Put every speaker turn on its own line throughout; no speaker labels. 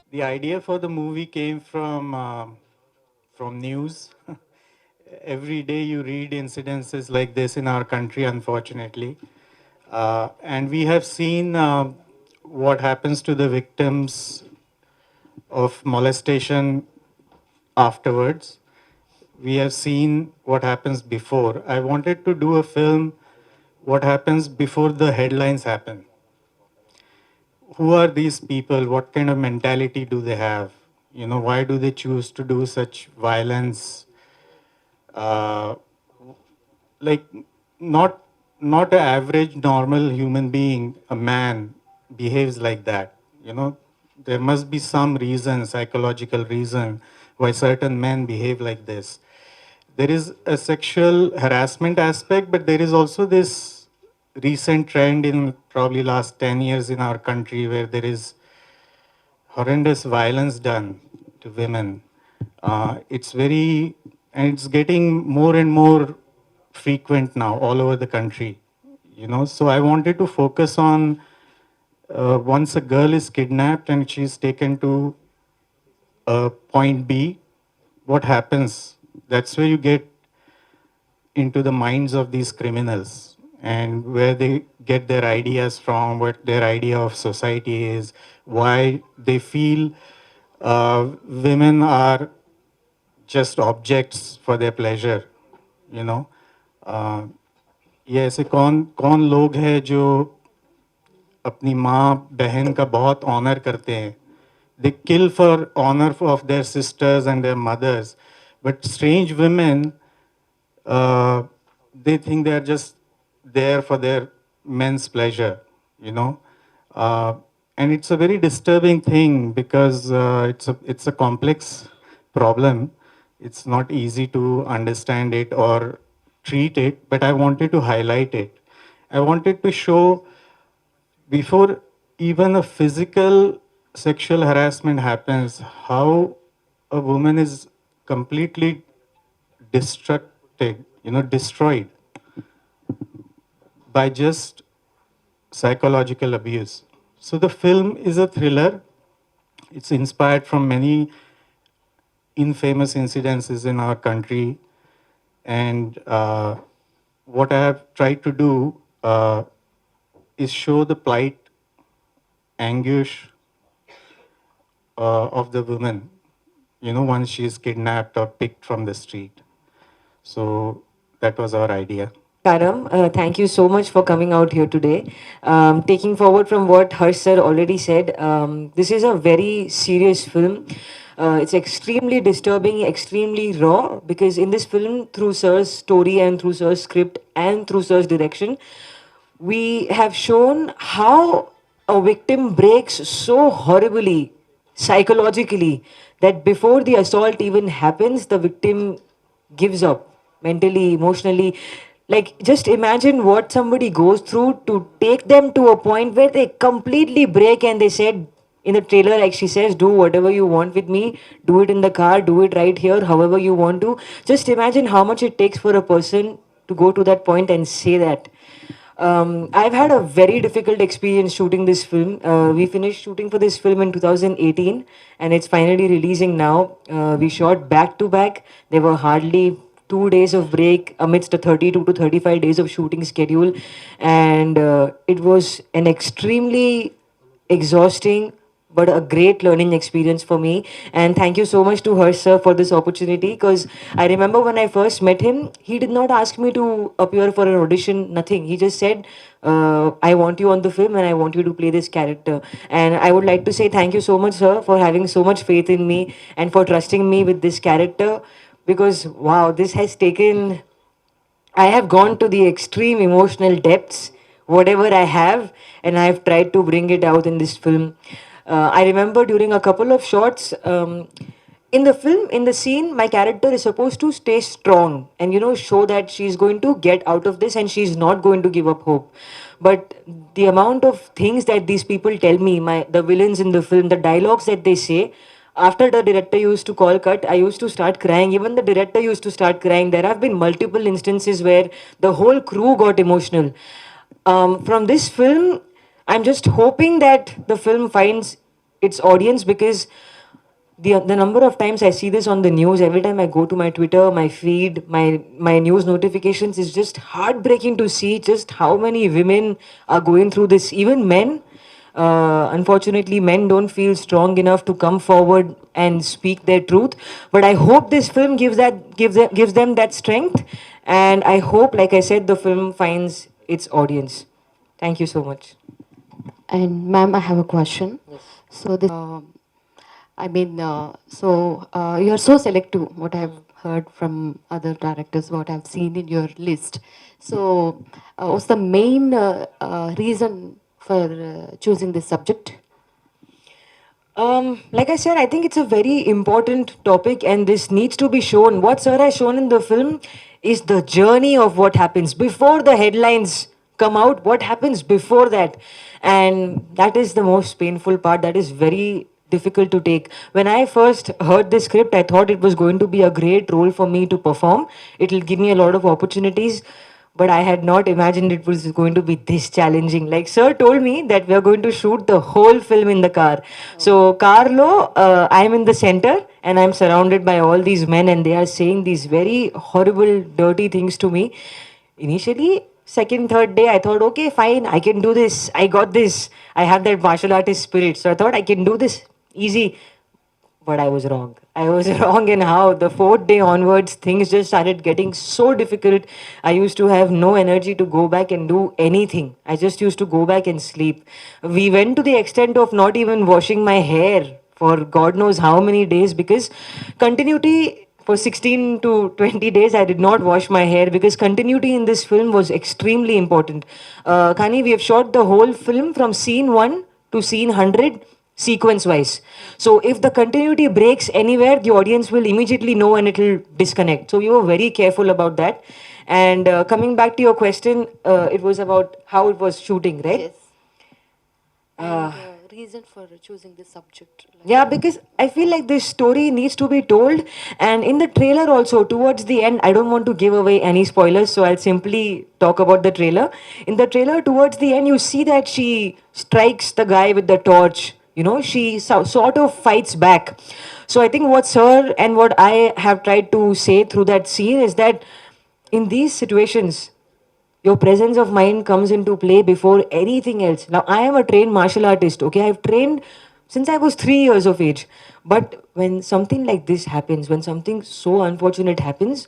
The idea for the movie came from news. Every day you read incidences like this in our country, unfortunately. And we have seen what happens to the victims of molestation afterwards. We have seen what happens before. I wanted to do a film what happens before the headlines happen. Who are these people? What kind of mentality do they have? Why do they choose to do such violence? Uh, like not not an average normal human being, a man behaves like that. There must be some reason, psychological reason, why certain men behave like this. There is a sexual harassment aspect, but there is also this recent trend in probably last 10 years in our country where there is horrendous violence done to women. It's very, and it's getting more and more frequent now all over the country. So I wanted to focus on once a girl is kidnapped and she's taken to point B, what happens? That's where you get into the minds of these criminals and where they get their ideas from, what their idea of society is, why they feel women are just objects for their pleasure. you know ये ऐसे कौन कौन लोग हैं जो अपनी माँ बहन का बहुत ऑनर करते हैं. They kill for honor of their sisters and their mothers, but strange women, uh, they think they are just there for their men's pleasure, you know. Uh, and it's a very disturbing thing because it's a complex problem. It's not easy to understand it or treat it, but I wanted to highlight it. I wanted to show before even a physical sexual harassment happens, how a woman is completely destructed, destroyed by just psychological abuse. So the film is a thriller. It's inspired from many infamous incidences in our country. And what I have tried to do is show the plight, anguish of the woman, once she is kidnapped or picked from the street. So that was our idea.
Karam, thank you so much for coming out here today. Taking forward from what Harsh sir already said, this is a very serious film. It's extremely disturbing, extremely raw, because in this film, through sir's story and through sir's script and through sir's direction, we have shown how a victim breaks so horribly psychologically that before the assault even happens, the victim gives up mentally, emotionally. Like, just imagine what somebody goes through to take them to a point where they completely break and they said, in the trailer, like she says, do whatever you want with me, do it in the car, do it right here, however you want to. Just imagine how much it takes for a person to go to that point and say that. I've had a very difficult experience shooting this film. We finished shooting for this film in 2018 and it's finally releasing now. We shot back to back. There were hardly 2 days of break amidst a 32 to 35 days of shooting schedule. And it was an extremely exhausting but a great learning experience for me. And thank you so much to Harsh sir for this opportunity, because I remember when I first met him, he did not ask me to appear for an audition, nothing. He just said, I want you on the film and I want you to play this character. And I would like to say thank you so much, sir, for having so much faith in me and for trusting me with this character, because wow, this has taken, I have gone to the extreme emotional depths, whatever I have, and I have tried to bring it out in this film. I remember during a couple of shots, in the film, in the scene, my character is supposed to stay strong and, show that she's going to get out of this and she's not going to give up hope. But the amount of things that these people tell me, the villains in the film, the dialogues that they say, After the director used to call cut, I used to start crying. Even the director used to start crying. There have been multiple instances where the whole crew got emotional. From this film, I'm just hoping that the film finds its audience, because the number of times I see this on the news, every time I go to my Twitter, my feed, my news notifications, is just heartbreaking to see just how many women are going through this. Even men, unfortunately, men don't feel strong enough to come forward and speak their truth. But I hope this film gives them that strength, and I hope, like I said, the film finds its audience. Thank you so much.
And ma'am, I have a question. So this, you are so selective. What I've heard from other directors, what I've seen in your list. So, what's the main reason for choosing this subject?
Like I said, I think it's a very important topic, and this needs to be shown. What Sir has shown in the film is the journey of what happens before the headlines come out, what happens before that. And that is the most painful part. That is very difficult to take. When I first heard this script, I thought it was going to be a great role for me to perform. It will give me a lot of opportunities, but I had not imagined it was going to be this challenging. Like Sir told me that we are going to shoot the whole film in the car. So Carlo, I'm in the center and I'm surrounded by all these men, and they are saying these very horrible, dirty things to me. Initially, second, third day, I thought, okay, fine, I can do this. I got this. I have that martial artist spirit. So I thought I can do this easy. But I was wrong. I was wrong in how the fourth day onwards, things just started getting so difficult. I used to have no energy to go back and do anything. I just used to go back and sleep. We went to the extent of not even washing my hair for God knows how many days, because continuity for 16 to 20 days I did not wash my hair, because continuity in this film was extremely important. Kani, we have shot the whole film from scene 1 to scene 100 sequence wise. So if the continuity breaks anywhere, the audience will immediately know and it will disconnect. So we were very careful about that. And coming back to your question, it was about how it was shooting, right?
Yes. And reason for choosing this subject?
Yeah, because I feel like this story needs to be told. And in the trailer also, towards the end, I don't want to give away any spoilers, so I'll simply talk about the trailer. In the trailer, towards the end, you see that she strikes the guy with the torch. You know, she sort of fights back. So I think what Sir and what I have tried to say through that scene is that in these situations, your presence of mind comes into play before anything else. Now, I am a trained martial artist, okay? I've trained since I was 3 years of age. But when something like this happens, when something so unfortunate happens,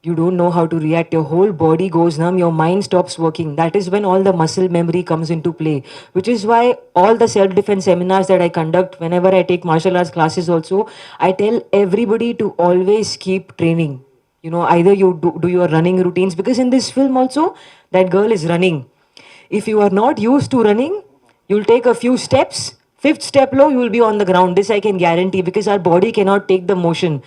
you don't know how to react. Your whole body goes numb, your mind stops working. That is when all the muscle memory comes into play, which is why all the self defense seminars that I conduct, whenever I take martial arts classes, also, I tell everybody to always keep training. You know, either you do your running routines, because in this film also, that girl is running. If you are not used to running, you'll take a few steps. Fifth step low, you will be on the ground. This I can guarantee, because our body cannot take the motion.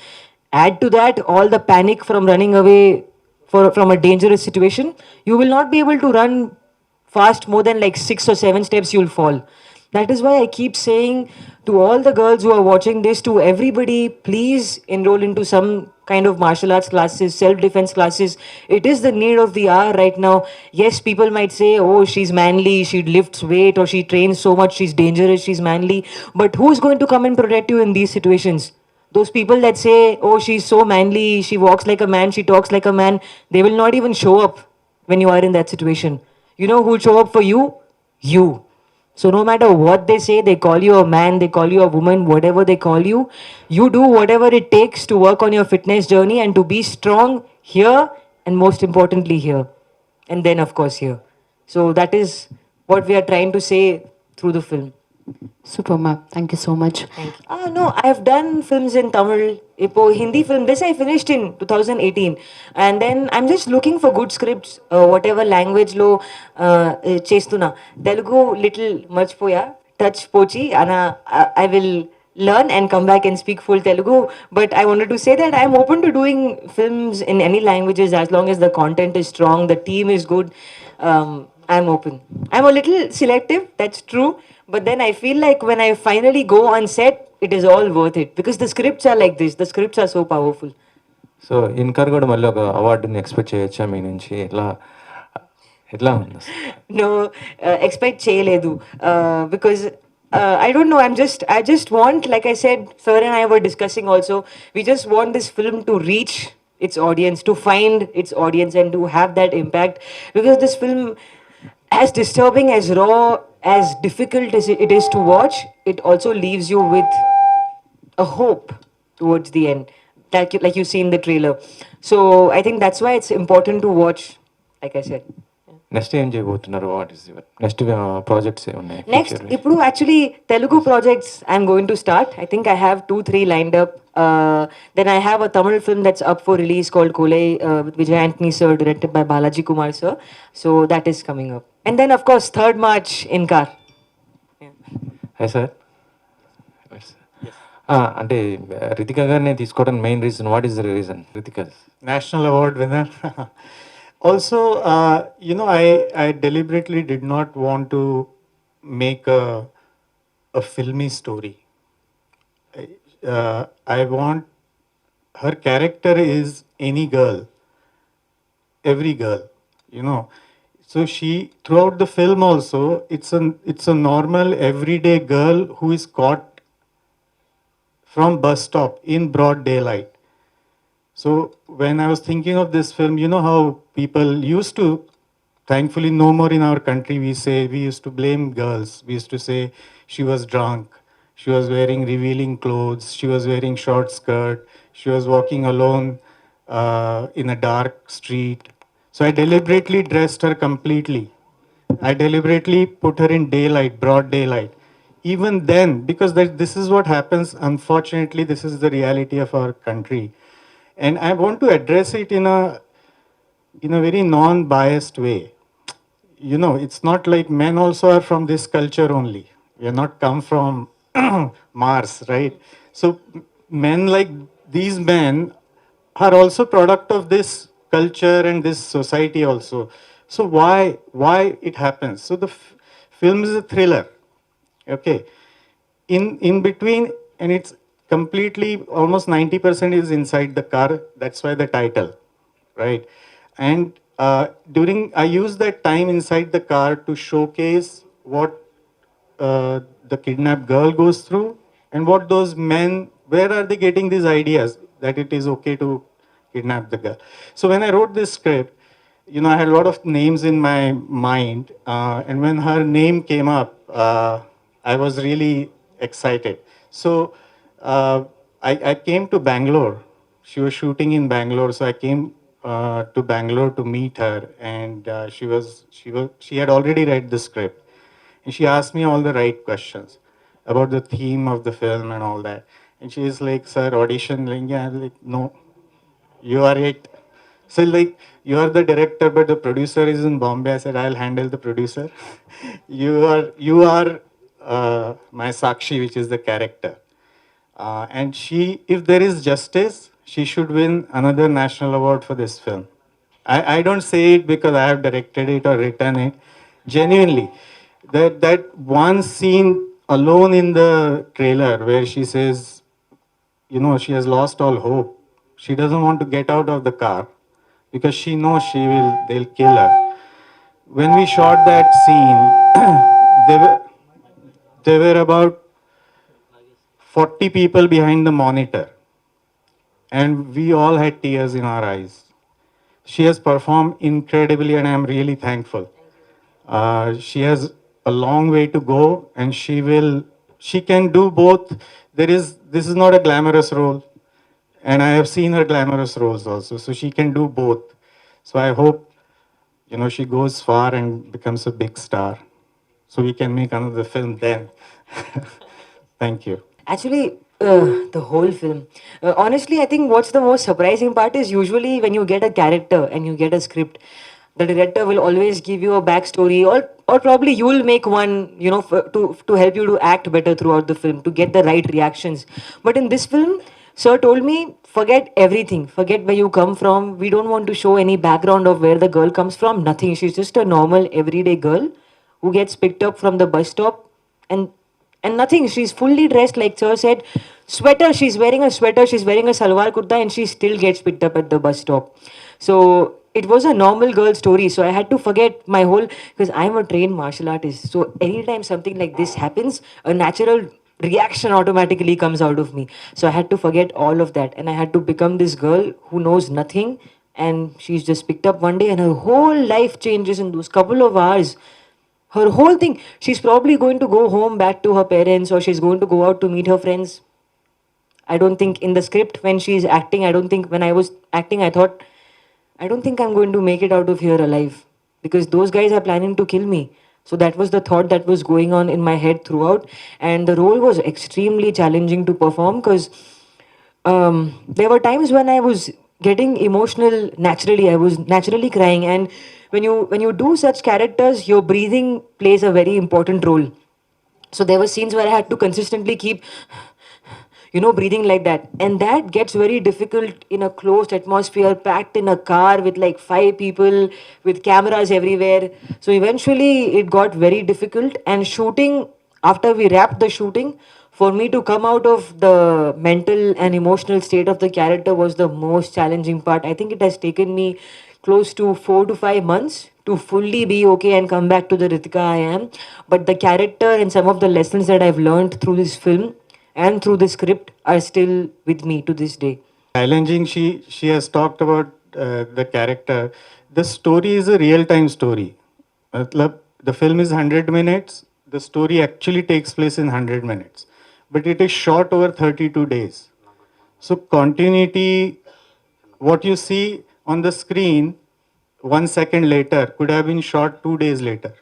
Add to that all the panic from running away from a dangerous situation. You will not be able to run fast more than like 6 or 7 steps, you'll fall. That is why I keep saying to all the girls who are watching this, to everybody, please enroll into some kind of martial arts classes, self defense classes. It is the need of the hour right now. Yes, people might say, oh, she's manly, she lifts weight, or she trains so much, she's dangerous, she's manly. But who's going to come and protect you in these situations? Those people that say, oh, she's so manly, she walks like a man, she talks like a man, they will not even show up when you are in that situation. You know who'll show up for you? You. So no matter what they say, they call you a man, they call you a woman, whatever they call you do whatever it takes to work on your fitness journey and to be strong here, and most importantly here. And then of course here. So that is what we are trying to say through the film.
Super, ma'am. Thank you so much.
Thank you. No, I've done films in Tamil. Ipo Hindi film, this I finished in 2018. And then I'm just looking for good scripts, whatever language lo chestuna. Telugu little merchipoya, touch pochi, and I will learn and come back and speak full Telugu. But I wanted to say that I'm open to doing films in any languages as long as the content is strong, the team is good. I'm open. I'm a little selective, that's true. But then I feel like when I finally go on set, it is all worth it because the scripts are like this. The scripts are so powerful.
So Incor కూడా మళ్ళీ ఒక అవార్డుని expect చేయొచ్చా మీ నుంచి? ఎట్లా ఎట్లా ఉంది అసలు?
No, expect cheyaledu because I don't know. I just want, like I said, sir and I were discussing also. We just want this film to reach its audience, to find its audience, and to have that impact. Because this film, as disturbing, as raw, as difficult as it is to watch, it also leaves you with a hope towards the end, like you see in the trailer. So I think that's why it's important to watch. Like I said.
Next ఏం చేయబోతున్నారు? What is your next projects ఏమున్నాయి?
Next, ఇప్పుడు actually Telugu projects I'm going to start. I think I have 2-3 lined up. Then I have a Tamil film that's up for release called Kolai with Vijay Anthony sir, directed by Balaji Kumar sir. So that is coming up. And then of course 3rd March InCar.
High sir. అంటే రితిక గారిని తీసుకోవడానికి main reason, what is the reason? Ritika
National award winner. Also, I deliberately did not want to make a filmy story. I want her character is any girl, every girl, you know. So she, throughout the film also, it's a normal everyday girl who is caught from bus stop in broad daylight. So when I was thinking of this film, you know how people used to, thankfully no more in our country, we used to blame girls. We used to say she was drunk, she was wearing revealing clothes, she was wearing short skirt, she was walking alone in a dark street. So I deliberately dressed her completely. I deliberately put her in daylight, broad daylight. Even then, because this is what happens, unfortunately, this is the reality of our country. And I want to address it in a very non-biased way. You know, it's not like men also are from this culture only. We are not come from Mars, right? So men like these men are also product of this culture and this society also. So why it happens? So the film is a thriller. Okay, in between, and it's completely almost 90% is inside the car. That's why the title, right? And during I use that time inside the car to showcase what the kidnapped girl goes through and what those men, where are they getting these ideas that it is okay to kidnap the girl. So when I wrote this script, you know, I had a lot of names in my mind, and when her name came up, I was really excited. So I came to Bangalore. She was shooting in Bangalore, so I came to Bangalore to meet her, and she had already read the script, and she asked me all the right questions about the theme of the film and all that. And she is like, "Sir, audition lenge?" I was like, "No, you are it." So like, "You are the director, but the producer is in Bombay." I said, "I'll handle the producer." You are my Sakshi, which is the character. And she, if there is justice, she should win another national award for this film. I don't say it because I have directed it or written it. Genuinely, that one scene alone in the trailer where she says, you know, she has lost all hope. She doesn't want to get out of the car because she knows they'll kill her. When we shot that scene, there were about 40 people behind the monitor, and we all had tears in our eyes. She has performed incredibly, and I'm really thankful. She has a long way to go, and she can do both. This is not a glamorous role, and I have seen her glamorous roles also, so she can do both. So I hope, you know, she goes far and becomes a big star, so we can make another film then. Thank you.
Actually, the whole film. Honestly, I think what's the most surprising part is usually when you get a character and you get a script, the director will always give you a backstory, or probably you will make one, you know, to help you to act better throughout the film, to get the right reactions. But in this film, sir told me, forget everything, forget where you come from. We don't want to show any background of where the girl comes from. Nothing. She's just a normal everyday girl who gets picked up from the bus stop, and and nothing. She's fully dressed, like Sir said, sweater. She's wearing a sweater. She's wearing a salwar kurta, and she still gets picked up at the bus stop. So it was a normal girl story. So I had to forget my whole, because I'm a trained martial artist. So anytime something like this happens, a natural reaction automatically comes out of me. So I had to forget all of that, and I had to become this girl who knows nothing, and she's just picked up one day, and her whole life changes in those couple of hours. Her whole thing. She's probably going to go home back to her parents, or she's going to go out to meet her friends. I don't think in the script when she's acting, I don't think when I was acting, I thought, I don't think I'm going to make it out of here alive, because those guys are planning to kill me. So that was the thought that was going on in my head throughout. And the role was extremely challenging to perform, because there were times when I was getting emotional naturally. I was naturally crying, and when you do such characters, your breathing plays a very important role. So there were scenes where I had to consistently keep, breathing like that, and that gets very difficult in a closed atmosphere, packed in a car with like 5 people, with cameras everywhere. So eventually it got very difficult, and shooting, after we wrapped the shooting, for me to come out of the mental and emotional state of the character was the most challenging part. I think it has taken me close to 4 to 5 months to fully be okay and come back to the Ritika I am. But the character and some of the lessons that I've learned through this film and through the script are still with me to this day.
Challenging, she has talked about the character. The story is a real time story. Matlab, the film is 100 minutes. The story actually takes place in 100 minutes, but it is shot over 32 days. So continuity, what you see on the screen 1 second later could have been shot 2 days later.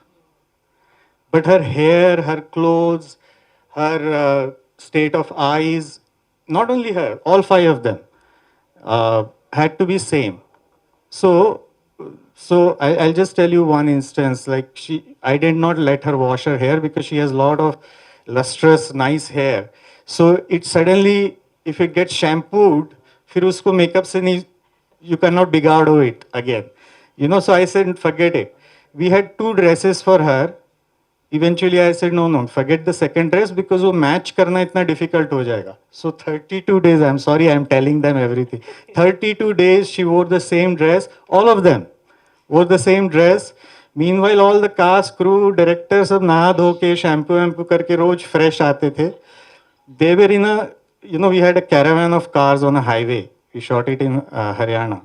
But her hair, her clothes, her state of eyes, not only her, all 5 of them had to be same. So, I'll just tell you one instance. Like I did not let her wash her hair because she has a lot of lustrous, nice hair. So it suddenly, if it gets shampooed, फिर उसको makeup से नहीं, you cannot बिगाड़ो it again. So I said, forget it. We had 2 dresses for her. Eventually I said, no, forget the second dress because वो match करना इतना difficult हो जाएगा. So 32 days, I'm sorry, I'm telling them everything. 32 days she wore the same dress, all of them wore the same dress. Meanwhile, all the cast, crew, directors सब नहा धो के shampoo वैम्पू करके रोज fresh आते थे. They were in a, we had a caravan of cars on a highway. We shot it in Haryana.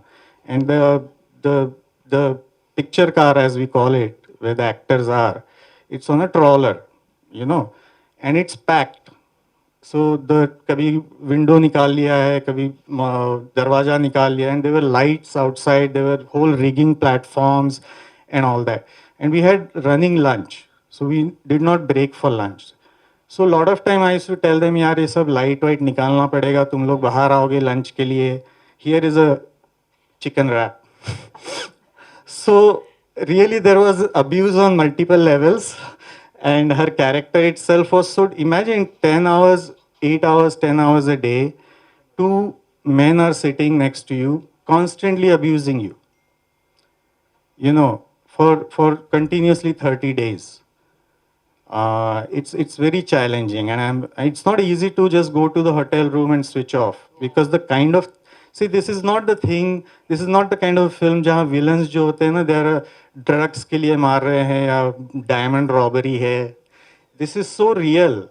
And the picture car, as we call it, where the actors are, it's on a trawler, and it's packed. So the कभी window निकाल लिया है, कभी दरवाजा निकाल लिया, and there were lights outside, there were whole rigging platforms and all that. And we had running lunch, so we did not break for lunch. So a lot of time I used to tell them, यार ये सब light white निकालना पड़ेगा, तुम लोग बाहर आओगे lunch के लिए. Here is a chicken wrap. So really there was abuse on multiple levels, and her character itself was so, imagine 10 hours, 8 hours, 10 hours a day, 2 men are sitting next to you, constantly abusing you, for continuously 30 days. It's very challenging, and it's not easy to just go to the hotel room and switch off, because the kind of, see, this is not the thing, this is not the kind of film जहाँ villains जो होते हैं ना, they are drugs के लिए मार रहे हैं या diamond robbery है. This is so real.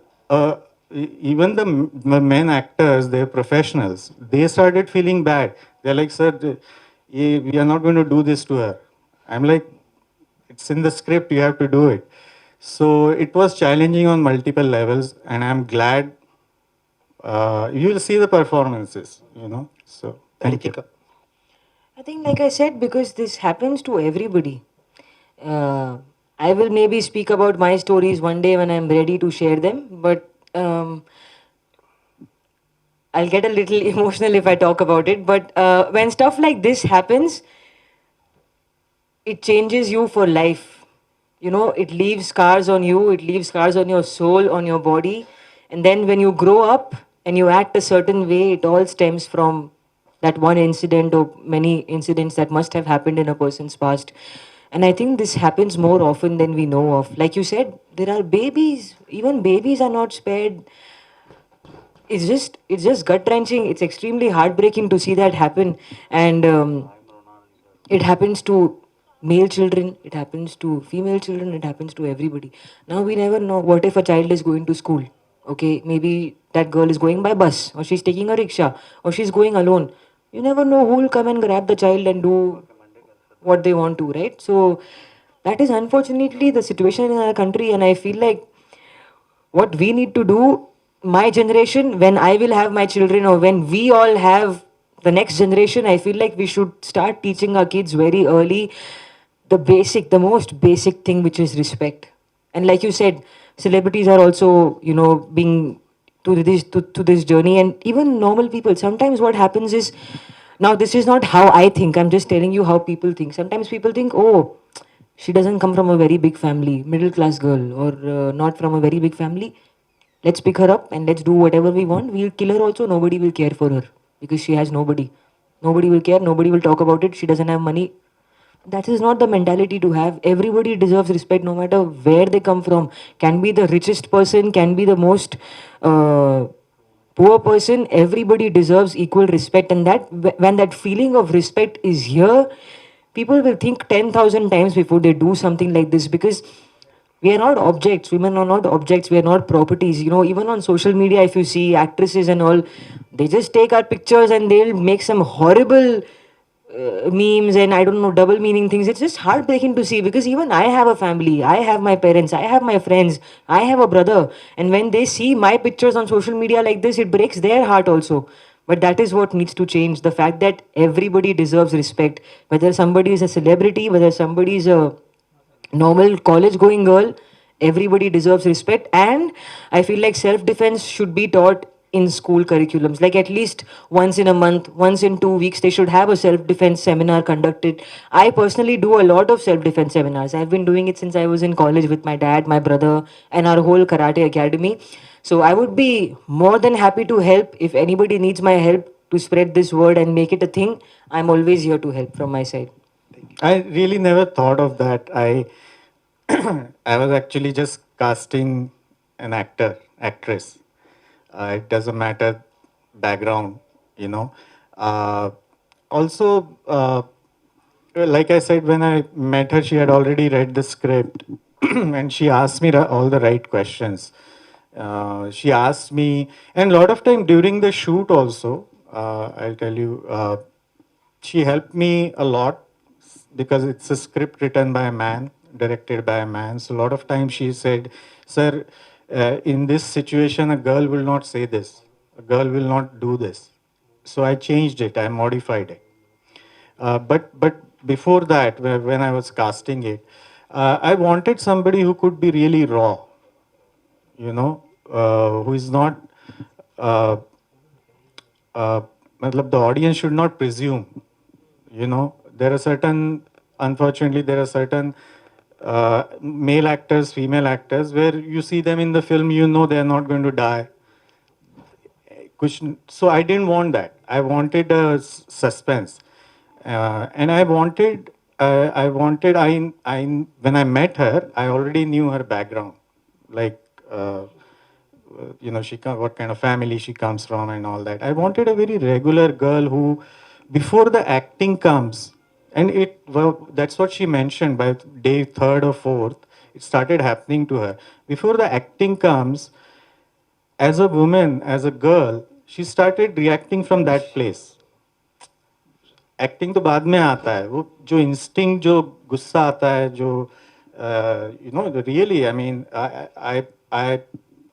Even the men actors, they're professionals. They started feeling bad. They're like, sir, we are not going to do this to her. I'm like, it's in the script, you have to do it. So it was challenging on multiple levels, and I'm glad you will see the performances, So thank you.
I think, like I said, because this happens to everybody. I will maybe speak about my stories one day when I'm ready to share them, but I'll get a little emotional if I talk about it. But when stuff like this happens, it changes you for life. It leaves scars on you, it leaves scars on your soul, on your body. And then when you grow up and you act a certain way, it all stems from that one incident or many incidents that must have happened in a person's past. And I think this happens more often than we know of. Like you said, there are babies, even babies are not spared. It's just gut wrenching. It's extremely heartbreaking to see that happen. And it happens to male children, it happens to female children, it happens to everybody. Now we never know what if a child is going to school. Okay, maybe that girl is going by bus, or she's taking a rickshaw, or she's going alone. You never know who will come and grab the child and do what they want to, right? So that is unfortunately the situation in our country. And I feel like what we need to do, my generation, when I will have my children, or when we all have the next generation, I feel like we should start teaching our kids very early the most basic thing, which is respect. And like you said, celebrities are also, being to this journey. And even normal people, sometimes what happens is, now this is not how I think, I'm just telling you how people think. Sometimes people think, oh, she doesn't come from a very big family, middle class girl, or not from a very big family. Let's pick her up and let's do whatever we want. We'll kill her also. Nobody will care for her because she has nobody. Nobody will care. Nobody will talk about it. She doesn't have money. That is not the mentality to have. Everybody deserves respect no matter where they come from. Can be the richest person, can be the most uh, poor person. Everybody deserves equal respect. And that when that feeling of respect is here, people will think 10,000 times before they do something like this, because we are not objects. Women are not objects. We are not properties. Even on social media, if you see actresses and all, they just take our pictures and they'll make some horrible memes and I don't know, double meaning things. It's just heartbreaking to see, because even I have a family. I have my parents. I have my friends. I have a brother. And when they see my pictures on social media like this, it breaks their heart also. But that is what needs to change. The fact that everybody deserves respect, whether somebody is a celebrity, whether somebody is a normal college going girl, everybody deserves respect. And I feel like self defense should be taught in school curriculums, like at least once in a month, once in 2 weeks, they should have a self defense seminar conducted. I personally do a lot of self defense seminars. I've been doing it since I was in college with my dad, my brother, and our whole karate academy. So I would be more than happy to help. If anybody needs my help to spread this word and make it a thing, I'm always here to help from my side.
I really never thought of that. I was actually just casting an actress. It doesn't matter background, you know. Uh, also, like I said, when I met her, she had already read the script, and she asked me all the right questions. She asked me, and a lot of time during the shoot also, I'll tell you, she helped me a lot because it's a script written by a man, directed by a man. So a lot of times she said, "Sir, in this situation, a girl will not say this. A girl will not do this." So I changed it. I modified it. But before that, when I was casting it, I wanted somebody who could be really raw, who is not. Uh, matlab the audience should not presume. There are certain, unfortunately, there are certain male actors, female actors, where you see them in the film, they are not going to die. So I didn't want that. I wanted a suspense, and when I met her, I already knew her background, like what kind of family she comes from and all that. I wanted a very regular girl who, before the acting comes, and that's what she mentioned. By day third or fourth, it started happening to her. Before the acting comes, as a woman, as a girl, she started reacting from that place. Acting तो बाद में आता है, वो जो instinct, जो गुस्सा आता है, जो really, I mean, I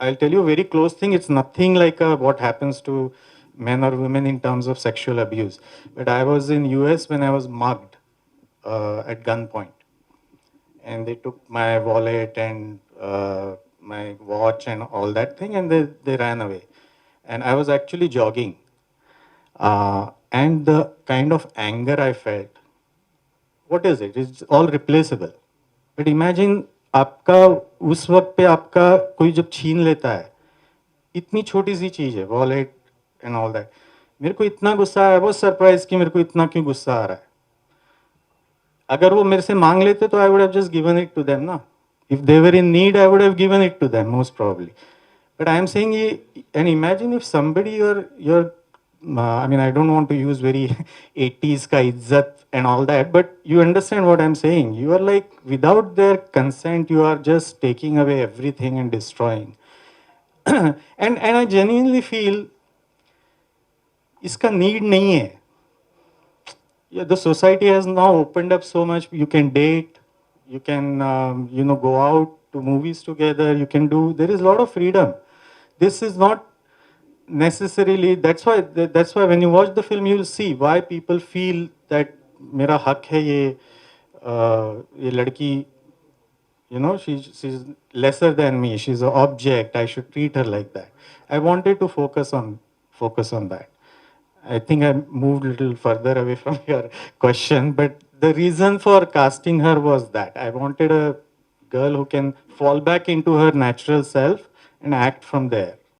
I'll tell you a very close thing. It's nothing like what happens to men or women in terms of sexual abuse. But I was in US when I was mugged at gunpoint, and they took my wallet and my watch and all that thing, and they ran away. And I was actually jogging, and the kind of anger I felt, what is it? It's all replaceable. But imagine आपका उस वक्त पे आपका कोई जब छीन लेता है, इतनी छोटी सी चीज है, वॉलेट एंड ऑल दैट, मेरे को इतना गुस्सा आया, बहुत सरप्राइज कि मेरे को इतना क्यों गुस्सा आ रहा है. अगर वो मेरे से मांग लेते तो I would have just given it to them ना. If they were in need, I would have given it to them most probably. But I am saying, and imagine if somebody I mean, I don't want to use very 80s ka izzat and all that, but you understand what I'm saying. You are like, without their consent, you are just taking away everything and destroying. and I genuinely feel इसका need नहीं है. Yeah, the society has now opened up so much. You can date, you can go out to movies together. You can do. There is a lot of freedom. This is not necessarily. That's why when you watch the film, you'll see why people feel that मेरा हक है ये लड़की. She's lesser than me. She's an object. I should treat her like that. I wanted to focus on that. I think I moved a little further away from your question, but the reason for casting her was that I wanted a girl who can fall back into her natural self and act from there.